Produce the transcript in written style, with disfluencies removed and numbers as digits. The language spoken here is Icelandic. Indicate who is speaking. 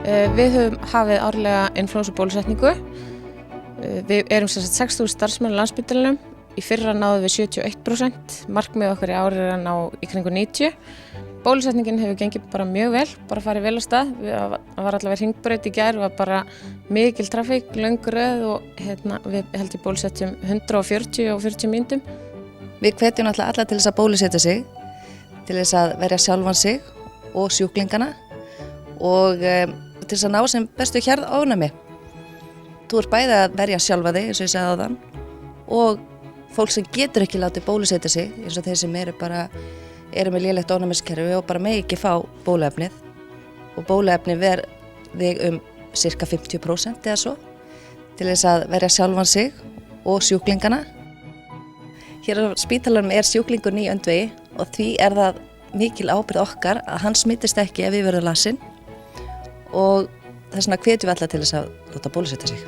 Speaker 1: Við höfum hafið árlega inflúensubólusetningu. Við erum 6.000 starfsmenn á Landspítalanum. Í fyrra náðum við 71%. Markmið okkar í ár er að ná í kringum 90%. Bólusetningin hefur gengið bara mjög vel, bara farið vel af stað. Það var allavega hringbraut í gær, var bara mikil trafík, löng röð og við heldur bólusetjum 140 á 40 mínútum.
Speaker 2: Við hvetjum alla til þess að bólusetja sig, til þess að verja sjálfan sig og sjúklingana og til þess að ná sem bestu hjarðónæmi. Þú ert bæði að verja sjálfa þig, eins og ég sagði áðan, og fólk sem getur ekki látið bólusetja sig, eins og þeir sem eru með lélegt ónæmiskerfi og bara megi ekki fá bóluefnið. Og bóluefnið ver þig cirka 50% eða svo, til þess að verja sjálfan sig og sjúklingana. Hér á spítalanum sjúklingur í öndvegi og því það mikil ábyrgð okkar að hann smittist ekki ef við verðum lasin og þess vegna hvetjum við alla til þess að láta bólusetja sig.